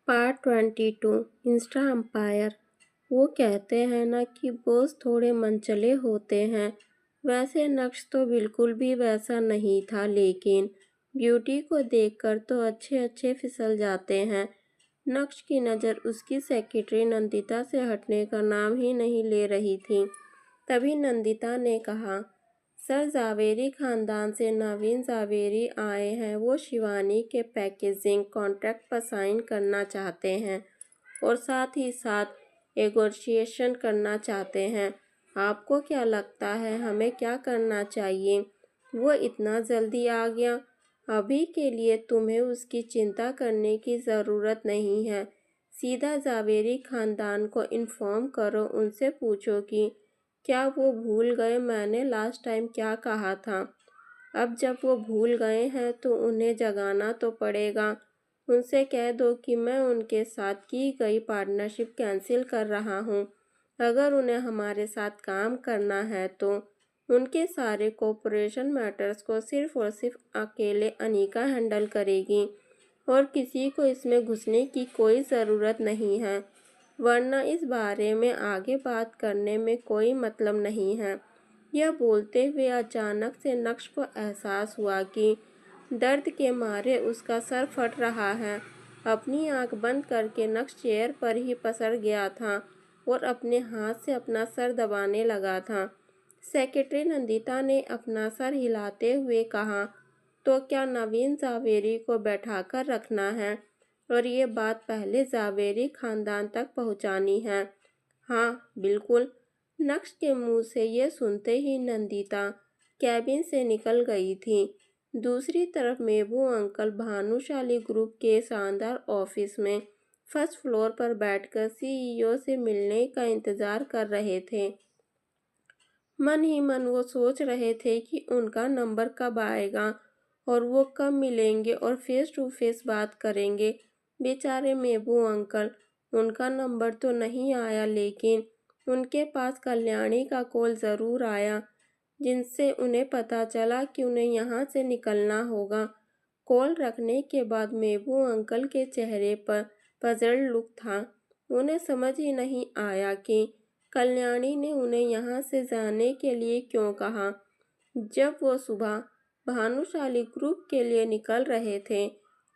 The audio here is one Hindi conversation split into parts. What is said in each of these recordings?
Part 22 Insta umpire. वो कहते हैं ना कि बॉस थोड़े मनचले होते हैं। वैसे नक्श तो बिल्कुल भी वैसा नहीं था, लेकिन ब्यूटी को देखकर तो अच्छे अच्छे फिसल जाते हैं। नक्श की नज़र उसकी सेक्रेटरी नंदिता से हटने का नाम ही नहीं ले रही थी। तभी नंदिता ने कहा, सर, जावेरी खानदान से नवीन जावेरी आए हैं। वो शिवानी के पैकेजिंग कॉन्ट्रैक्ट पर साइन करना चाहते हैं और साथ ही साथ नेगोशिएशन करना चाहते हैं। आपको क्या लगता है हमें क्या करना चाहिए? वो इतना जल्दी आ गया? अभी के लिए तुम्हें उसकी चिंता करने की ज़रूरत नहीं है। सीधा जावेरी खानदान को इन्फॉर्म करो, उनसे पूछो कि क्या वो भूल गए मैंने लास्ट टाइम क्या कहा था। अब जब वो भूल गए हैं तो उन्हें जगाना तो पड़ेगा। उनसे कह दो कि मैं उनके साथ की गई पार्टनरशिप कैंसिल कर रहा हूँ। अगर उन्हें हमारे साथ काम करना है तो उनके सारे कॉर्पोरेशन मैटर्स को सिर्फ और सिर्फ अकेले अनीका हैंडल करेगी और किसी को इसमें घुसने की कोई ज़रूरत नहीं है, वरना इस बारे में आगे बात करने में कोई मतलब नहीं है। यह बोलते हुए अचानक से नक्श को एहसास हुआ कि दर्द के मारे उसका सर फट रहा है। अपनी आंख बंद करके नक्श चेयर पर ही पसर गया था और अपने हाथ से अपना सर दबाने लगा था। सेक्रेटरी नंदिता ने अपना सर हिलाते हुए कहा, तो क्या नवीन जावेरी को बैठाकर रखना है और ये बात पहले जावेरी खानदान तक पहुंचानी है? हाँ बिल्कुल। नक्श के मुंह से ये सुनते ही नंदिता कैबिन से निकल गई थी। दूसरी तरफ मेबू अंकल भानुशाली ग्रुप के शानदार ऑफिस में फर्स्ट फ्लोर पर बैठकर सीईओ से मिलने का इंतजार कर रहे थे। मन ही मन वो सोच रहे थे कि उनका नंबर कब आएगा और वो कब मिलेंगे और फेस टू फेस बात करेंगे। बेचारे मेबू अंकल, उनका नंबर तो नहीं आया, लेकिन उनके पास कल्याणी का कॉल ज़रूर आया, जिनसे उन्हें पता चला कि उन्हें यहाँ से निकलना होगा। कॉल रखने के बाद मेबू अंकल के चेहरे पर पजल्ड लुक था। उन्हें समझ ही नहीं आया कि कल्याणी ने उन्हें यहाँ से जाने के लिए क्यों कहा। जब वो सुबह भानुशाली ग्रुप के लिए निकल रहे थे,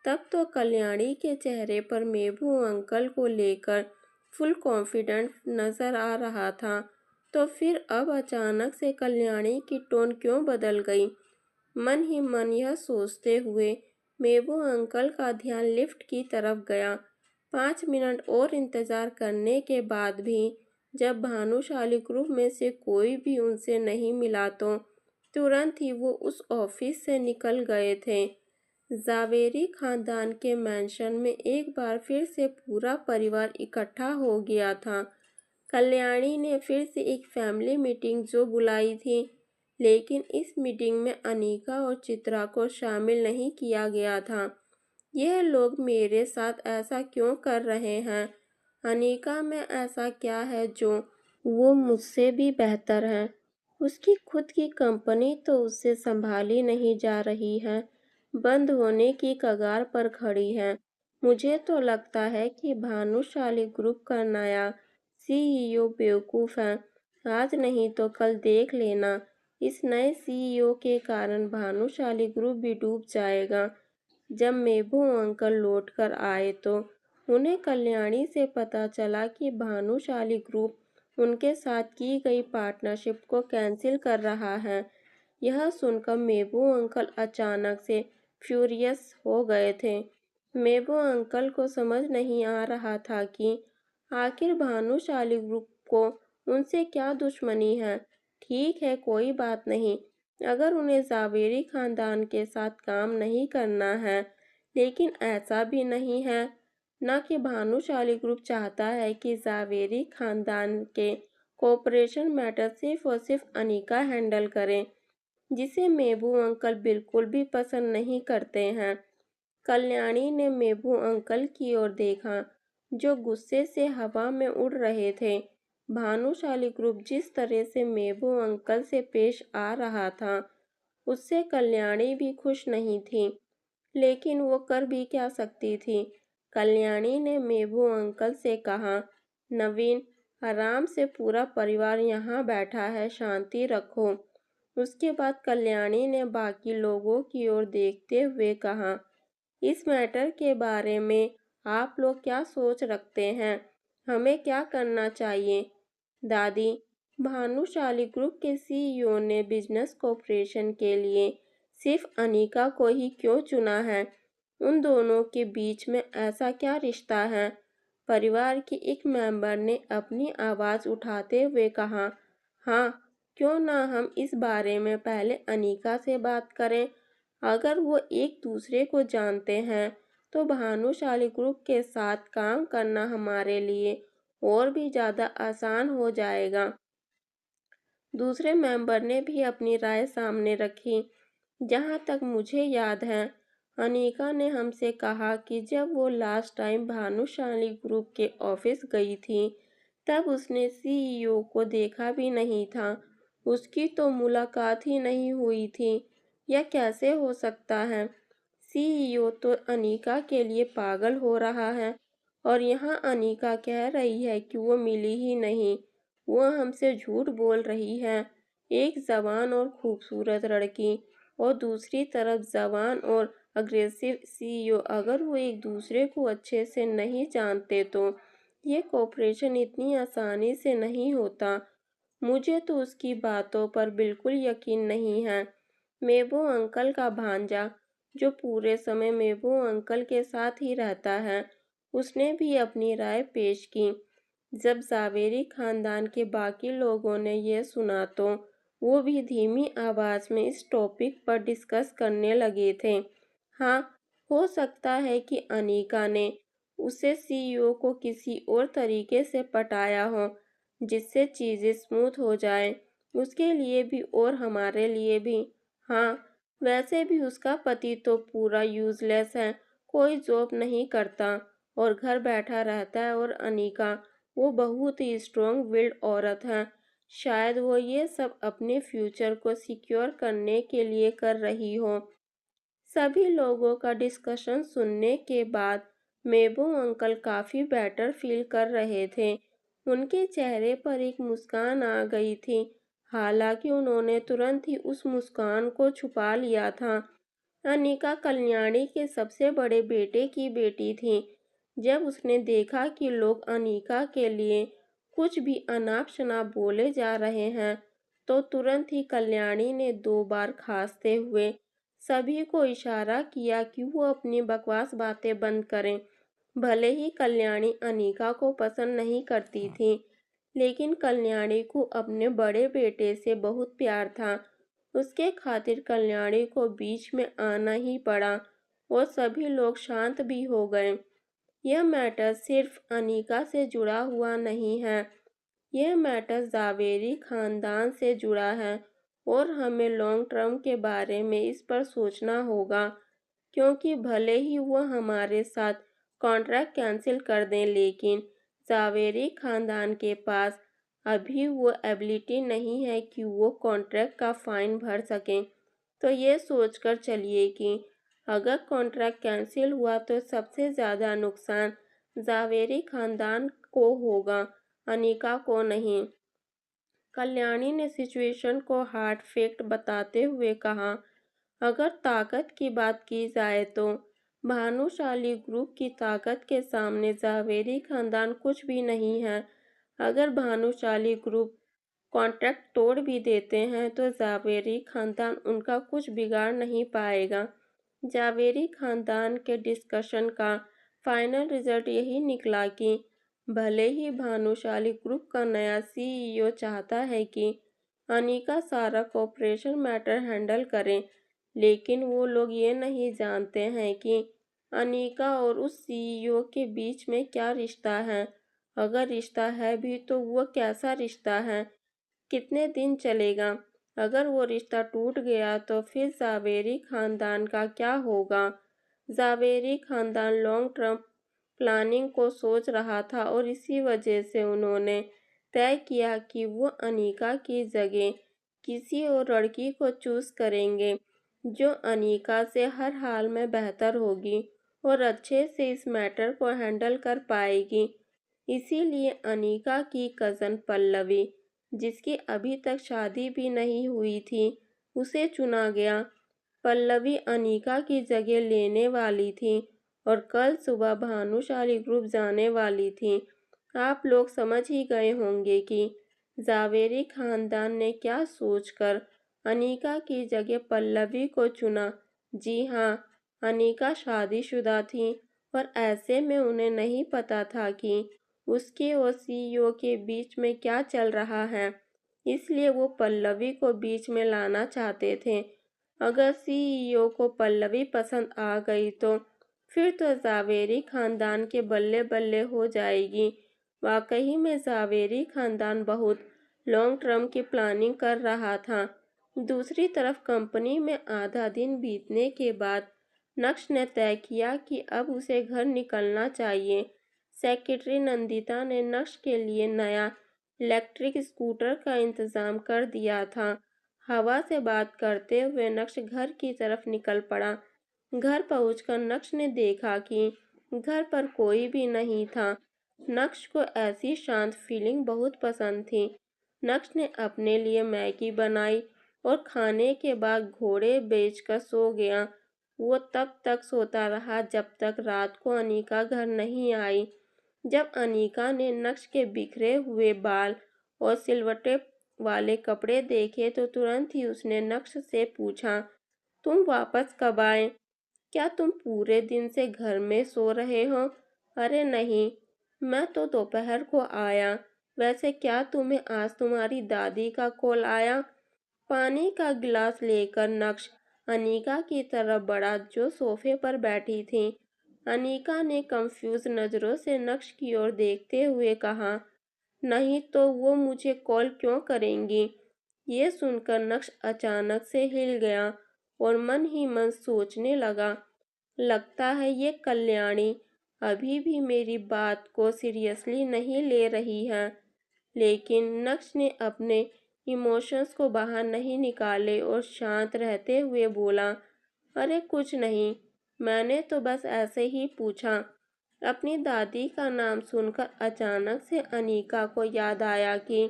तब तो कल्याणी के चेहरे पर मेबू अंकल को लेकर फुल कॉन्फिडेंस नजर आ रहा था, तो फिर अब अचानक से कल्याणी की टोन क्यों बदल गई? मन ही मन यह सोचते हुए मेबू अंकल का ध्यान लिफ्ट की तरफ गया। 5 मिनट और इंतजार करने के बाद भी जब भानुशाली ग्रुप में से कोई भी उनसे नहीं मिला तो तुरंत ही वो उस ऑफिस से निकल गए थे। जावेरी खानदान के मैंशन में एक बार फिर से पूरा परिवार इकट्ठा हो गया था। कल्याणी ने फिर से एक फैमिली मीटिंग जो बुलाई थी, लेकिन इस मीटिंग में अनीका और चित्रा को शामिल नहीं किया गया था। यह लोग मेरे साथ ऐसा क्यों कर रहे हैं? अनीका में ऐसा क्या है जो वो मुझसे भी बेहतर है? उसकी खुद की कंपनी तो उससे संभाली नहीं जा रही है, बंद होने की कगार पर खड़ी है। मुझे तो लगता है कि भानुशाली ग्रुप का नया सीईओ बेवकूफ़ है। आज नहीं तो कल देख लेना, इस नए सीईओ के कारण भानुशाली ग्रुप भी डूब जाएगा। जब मेबू अंकल लौटकर आए तो उन्हें कल्याणी से पता चला कि भानुशाली ग्रुप उनके साथ की गई पार्टनरशिप को कैंसिल कर रहा है। यह सुनकर मेबू अंकल अचानक से फ्यूरियस हो गए थे। मेबू अंकल को समझ नहीं आ रहा था कि आखिर भानुशाली ग्रुप को उनसे क्या दुश्मनी है। ठीक है, कोई बात नहीं, अगर उन्हें जावेरी खानदान के साथ काम नहीं करना है, लेकिन ऐसा भी नहीं है न कि भानुशाली ग्रुप चाहता है कि जावेरी खानदान के कॉर्पोरेशन मैटर सिर्फ और सिर्फ अनीका हैंडल करें, जिसे मेबू अंकल बिल्कुल भी पसंद नहीं करते हैं। कल्याणी ने मेबू अंकल की ओर देखा, जो गुस्से से हवा में उड़ रहे थे। भानुशाली ग्रुप जिस तरह से मेबू अंकल से पेश आ रहा था, उससे कल्याणी भी खुश नहीं थी, लेकिन वो कर भी क्या सकती थी। कल्याणी ने मेबू अंकल से कहा। नवीन, आराम से, पूरा परिवार यहाँ बैठा है, शांति रखो। उसके बाद कल्याणी ने बाकी लोगों की ओर देखते हुए कहा, इस मैटर के बारे में आप लोग क्या सोच रखते हैं? हमें क्या करना चाहिए? दादी, भानुशाली ग्रुप के सीईओ ने बिजनेस कोऑपरेशन के लिए सिर्फ अनीका को ही क्यों चुना है? उन दोनों के बीच में ऐसा क्या रिश्ता है? परिवार की एक मेंबर ने अपनी आवाज उठाते हुए कहा। हाँ, क्यों ना हम इस बारे में पहले अनीका से बात करें। अगर वो एक दूसरे को जानते हैं तो भानुशाली ग्रुप के साथ काम करना हमारे लिए और भी ज़्यादा आसान हो जाएगा। दूसरे मेंबर ने भी अपनी राय सामने रखी। जहाँ तक मुझे याद है, अनीका ने हमसे कहा कि जब वो लास्ट टाइम भानुशाली ग्रुप के ऑफिस गई थी तब उसने सीईओ को देखा भी नहीं था। उसकी तो मुलाकात ही नहीं हुई थी। यह कैसे हो सकता है? सीईओ तो अनीका के लिए पागल हो रहा है और यहाँ अनीका कह रही है कि वो मिली ही नहीं। वो हमसे झूठ बोल रही है। एक जवान और खूबसूरत लड़की और दूसरी तरफ जवान और अग्रेसिव सीईओ, अगर वो एक दूसरे को अच्छे से नहीं जानते तो ये कोऑपरेशन इतनी आसानी से नहीं होता। मुझे तो उसकी बातों पर बिल्कुल यकीन नहीं है। मेबो अंकल का भांजा, जो पूरे समय मेबो अंकल के साथ ही रहता है, उसने भी अपनी राय पेश की। जब जावेरी खानदान के बाकी लोगों ने यह सुना तो वो भी धीमी आवाज में इस टॉपिक पर डिस्कस करने लगे थे। हाँ, हो सकता है कि अनीका ने उसे सीईओ को किसी और तरीके से पटाया हो जिससे चीजें स्मूथ हो जाए, उसके लिए भी और हमारे लिए भी। हाँ, वैसे भी उसका पति तो पूरा यूजलेस है, कोई जॉब नहीं करता और घर बैठा रहता है। और अनीका, वो बहुत ही स्ट्रॉन्ग विल्ड औरत है। शायद वो ये सब अपने फ्यूचर को सिक्योर करने के लिए कर रही हो। सभी लोगों का डिस्कशन सुनने के बाद मेबू अंकल काफी बेटर फील कर रहे थे। उनके चेहरे पर एक मुस्कान आ गई थी। हालांकि उन्होंने तुरंत ही उस मुस्कान को छुपा लिया था। अनीका कल्याणी के सबसे बड़े बेटे की बेटी थी। जब उसने देखा कि लोग अनीका के लिए कुछ भी अनाप शनाप बोले जा रहे हैं तो तुरंत ही कल्याणी ने 2 बार खांसते हुए सभी को इशारा किया कि वो अपनी बकवास बातें बंद करें। भले ही कल्याणी अनीका को पसंद नहीं करती थी, लेकिन कल्याणी को अपने बड़े बेटे से बहुत प्यार था। उसके खातिर कल्याणी को बीच में आना ही पड़ा और सभी लोग शांत भी हो गए। यह मैटर सिर्फ अनीका से जुड़ा हुआ नहीं है, यह मैटर जावेरी खानदान से जुड़ा है और हमें लॉन्ग टर्म के बारे में इस पर सोचना होगा, क्योंकि भले ही वो हमारे साथ कॉन्ट्रैक्ट कैंसिल कर दें, लेकिन जावेरी खानदान के पास अभी वो एबिलिटी नहीं है कि वो कॉन्ट्रैक्ट का फाइन भर सकें। तो ये सोचकर चलिए कि अगर कॉन्ट्रैक्ट कैंसिल हुआ तो सबसे ज़्यादा नुकसान जावेरी खानदान को होगा, अनीका को नहीं। कल्याणी ने सिचुएशन को हार्ड फैक्ट बताते हुए कहा, अगर ताकत की बात की जाए तो भानुशाली ग्रुप की ताकत के सामने जावेरी खानदान कुछ भी नहीं है। अगर भानुशाली ग्रुप कॉन्ट्रैक्ट तोड़ भी देते हैं तो जावेरी खानदान उनका कुछ बिगाड़ नहीं पाएगा। जावेरी खानदान के डिस्कशन का फाइनल रिजल्ट यही निकला कि भले ही भानुशाली ग्रुप का नया सीईओ चाहता है कि अनीका सारा कॉर्पोरेशन मैटर हैंडल करें, लेकिन वो लोग ये नहीं जानते हैं कि अनीका और उस सीईओ के बीच में क्या रिश्ता है। अगर रिश्ता है भी तो वो कैसा रिश्ता है, कितने दिन चलेगा। अगर वो रिश्ता टूट गया तो फिर जावेरी खानदान का क्या होगा। जावेरी खानदान लॉन्ग टर्म प्लानिंग को सोच रहा था और इसी वजह से उन्होंने तय किया कि वो अनीका की जगह किसी और लड़की को चूज करेंगे जो अनीका से हर हाल में बेहतर होगी और अच्छे से इस मैटर को हैंडल कर पाएगी। इसीलिए अनीका की कज़न पल्लवी, जिसकी अभी तक शादी भी नहीं हुई थी, उसे चुना गया। पल्लवी अनीका की जगह लेने वाली थी और कल सुबह भानुशाली ग्रुप जाने वाली थी। आप लोग समझ ही गए होंगे कि जावेरी खानदान ने क्या सोचकर अनीका की जगह पल्लवी को चुना। जी हाँ, अनीका शादीशुदा थी और ऐसे में उन्हें नहीं पता था कि उसके और सीईओ के बीच में क्या चल रहा है, इसलिए वो पल्लवी को बीच में लाना चाहते थे। अगर सीईओ को पल्लवी पसंद आ गई तो फिर तो जावेरी खानदान के बल्ले बल्ले हो जाएगी। वाकई में जावेरी खानदान बहुत लॉन्ग टर्म की प्लानिंग कर रहा था। दूसरी तरफ कंपनी में आधा दिन बीतने के बाद नक्श ने तय किया कि अब उसे घर निकलना चाहिए। सेक्रेटरी नंदिता ने नक्श के लिए नया इलेक्ट्रिक स्कूटर का इंतजाम कर दिया था। हवा से बात करते हुए नक्श घर की तरफ निकल पड़ा। घर पहुंचकर नक्श ने देखा कि घर पर कोई भी नहीं था। नक्श को ऐसी शांत फीलिंग बहुत पसंद थी। नक्श ने अपने लिए मैगी बनाई और खाने के बाद घोड़े बेचकर सो गया। वो तब तक सोता रहा जब तक रात को अनीका घर नहीं आई। जब अनीका ने नक्श के बिखरे हुए बाल और सिलवटे वाले कपड़े देखे तो तुरंत ही उसने नक्श से पूछा, तुम वापस कब आए? क्या तुम पूरे दिन से घर में सो रहे हो? अरे नहीं, मैं तो दोपहर को आया। वैसे क्या तुम्हें आज तुम्हारी दादी का कॉल आया? पानी का गिलास लेकर नक्श अनीका की तरफ बढ़ा जो सोफे पर बैठी थी। अनीका ने कंफ्यूज नजरों से नक्श की ओर देखते हुए कहा, नहीं तो वो मुझे कॉल क्यों करेंगी? ये सुनकर नक्श अचानक से हिल गया और मन ही मन सोचने लगा, लगता है ये कल्याणी अभी भी मेरी बात को सीरियसली नहीं ले रही है। लेकिन नक्श ने अपने इमोशंस को बाहर नहीं निकाले और शांत रहते हुए बोला, अरे कुछ नहीं, मैंने तो बस ऐसे ही पूछा। अपनी दादी का नाम सुनकर अचानक से अनीका को याद आया कि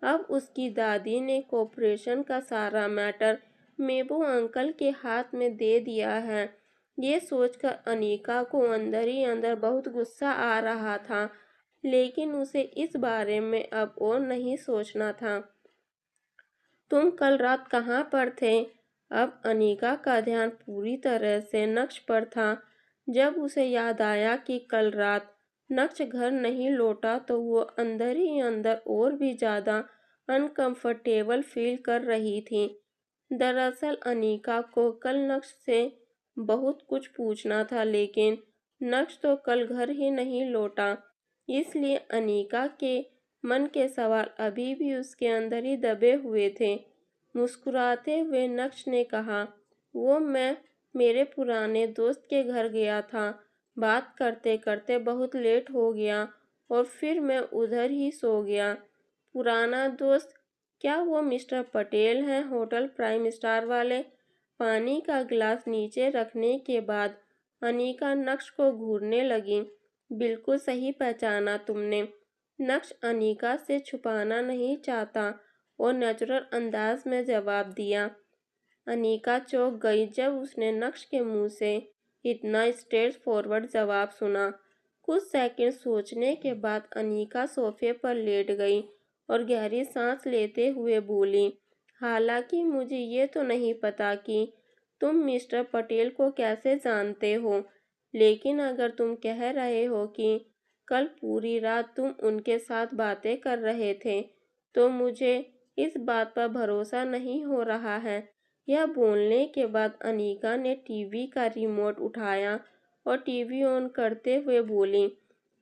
अब उसकी दादी ने कॉर्पोरेशन का सारा मैटर मेबू अंकल के हाथ में दे दिया है। ये सोचकर अनीका को अंदर ही अंदर बहुत गुस्सा आ रहा था, लेकिन उसे इस बारे में अब और नहीं सोचना था। तुम कल रात कहाँ पर थे? अब अनीका का ध्यान पूरी तरह से नक्श पर था। जब उसे याद आया कि कल रात नक्श घर नहीं लौटा तो वो अंदर ही अंदर और भी ज्यादा अनकंफर्टेबल फील कर रही थी। दरअसल अनीका को कल नक्श से बहुत कुछ पूछना था, लेकिन नक्श तो कल घर ही नहीं लौटा। इसलिए अनीका के मन के सवाल अभी भी उसके अंदर ही दबे हुए थे। मुस्कुराते हुए नक्श ने कहा, वो मैं मेरे पुराने दोस्त के घर गया था। बात करते करते बहुत लेट हो गया और फिर मैं उधर ही सो गया। पुराना दोस्त? क्या वो मिस्टर पटेल हैं, होटल प्राइम स्टार वाले? पानी का गिलास नीचे रखने के बाद अनीका नक्श को घूरने लगी। बिल्कुल सही पहचाना तुमने। नक्श अनीका से छुपाना नहीं चाहता और नेचुरल अंदाज में जवाब दिया। अनीका चौंक गई जब उसने नक्श के मुंह से इतना स्ट्रेट फॉरवर्ड जवाब सुना। कुछ सेकंड सोचने के बाद अनीका सोफे पर लेट गई और गहरी सांस लेते हुए बोली, हालांकि मुझे ये तो नहीं पता कि तुम मिस्टर पटेल को कैसे जानते हो, लेकिन अगर तुम कह रहे हो कि कल पूरी रात तुम उनके साथ बातें कर रहे थे, तो मुझे इस बात पर भरोसा नहीं हो रहा है। यह बोलने के बाद अनीका ने टीवी का रिमोट उठाया और टीवी ऑन करते हुए बोली,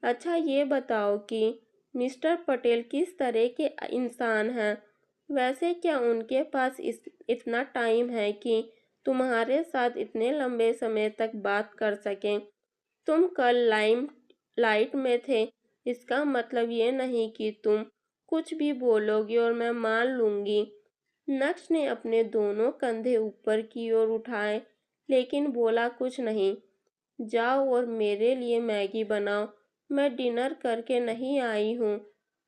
अच्छा ये बताओ कि मिस्टर पटेल किस तरह के इंसान हैं? वैसे क्या उनके पास इतना टाइम है कि तुम्हारे साथ इतने लंबे समय तक बात कर सकें? तुम कल लाइट में थे, इसका मतलब ये नहीं कि तुम कुछ भी बोलोगी और मैं मान लूंगी। नक्श ने अपने दोनों कंधे ऊपर की ओर उठाए, लेकिन बोला कुछ नहीं। जाओ और मेरे लिए मैगी बनाओ, मैं डिनर करके नहीं आई हूँ।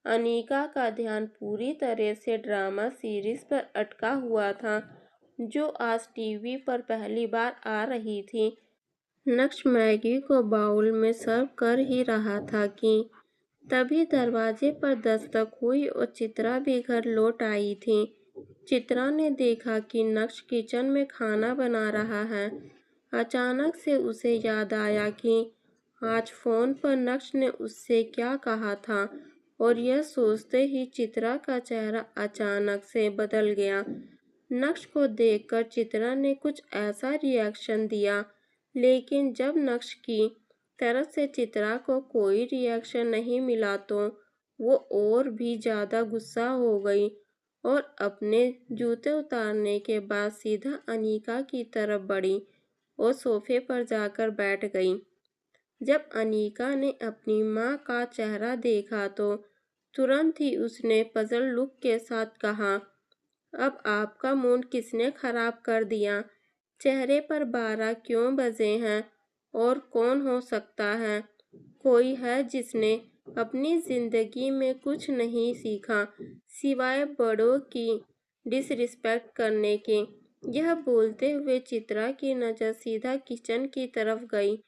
अनीका का ध्यान पूरी तरह से ड्रामा सीरीज पर अटका हुआ था, जो आज टीवी पर पहली बार आ रही थी। नक्श मैगी को बाउल में सर्व कर ही रहा था कि तभी दरवाजे पर दस्तक हुई और चित्रा भी घर लौट आई थी। चित्रा ने देखा कि नक्श किचन में खाना बना रहा है। अचानक से उसे याद आया कि आज फोन पर नक्श ने उससे क्या कहा था, और यह सोचते ही चित्रा का चेहरा अचानक से बदल गया। नक्श को देखकर चित्रा ने कुछ ऐसा रिएक्शन दिया, लेकिन जब नक्श की तरफ से चित्रा को कोई रिएक्शन नहीं मिला तो वो और भी ज्यादा गुस्सा हो गई और अपने जूते उतारने के बाद सीधा अनीका की तरफ बढ़ी और सोफे पर जाकर बैठ गई। जब अनीका ने अपनी माँ का चेहरा देखा तो तुरंत ही उसने पजल लुक के साथ कहा, अब आपका मूड किसने खराब कर दिया? चेहरे पर 12 क्यों बजे हैं? और कौन हो सकता है? कोई है जिसने अपनी जिंदगी में कुछ नहीं सीखा सिवाय बड़ों की डिसरिस्पेक्ट करने के। यह बोलते हुए चित्रा की नज़र सीधा किचन की तरफ गई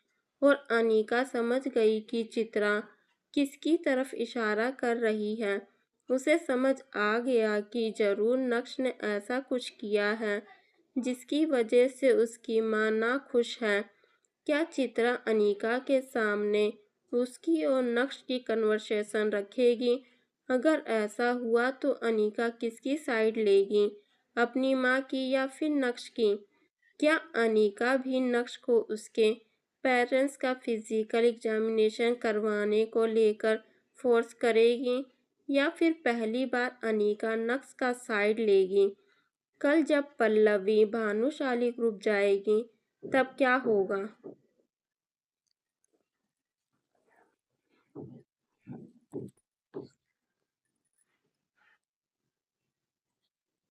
और अनीका समझ गई कि चित्रा किसकी तरफ इशारा कर रही है। उसे समझ आ गया कि जरूर नक्श ने ऐसा कुछ किया है जिसकी वजह से उसकी माँ नाखुश है। क्या चित्रा अनीका के सामने उसकी और नक्श की कन्वर्सेशन रखेगी? अगर ऐसा हुआ तो अनीका किसकी साइड लेगी, अपनी माँ की या फिर नक्श की? क्या अनीका भी नक्श को उसके पेरेंट्स का फिजिकल एग्जामिनेशन करवाने को लेकर फोर्स करेगी, या फिर पहली बार अनीका नक्श का साइड लेगी? कल जब पल्लवी भानुशाली ग्रुप जाएगी तब क्या होगा?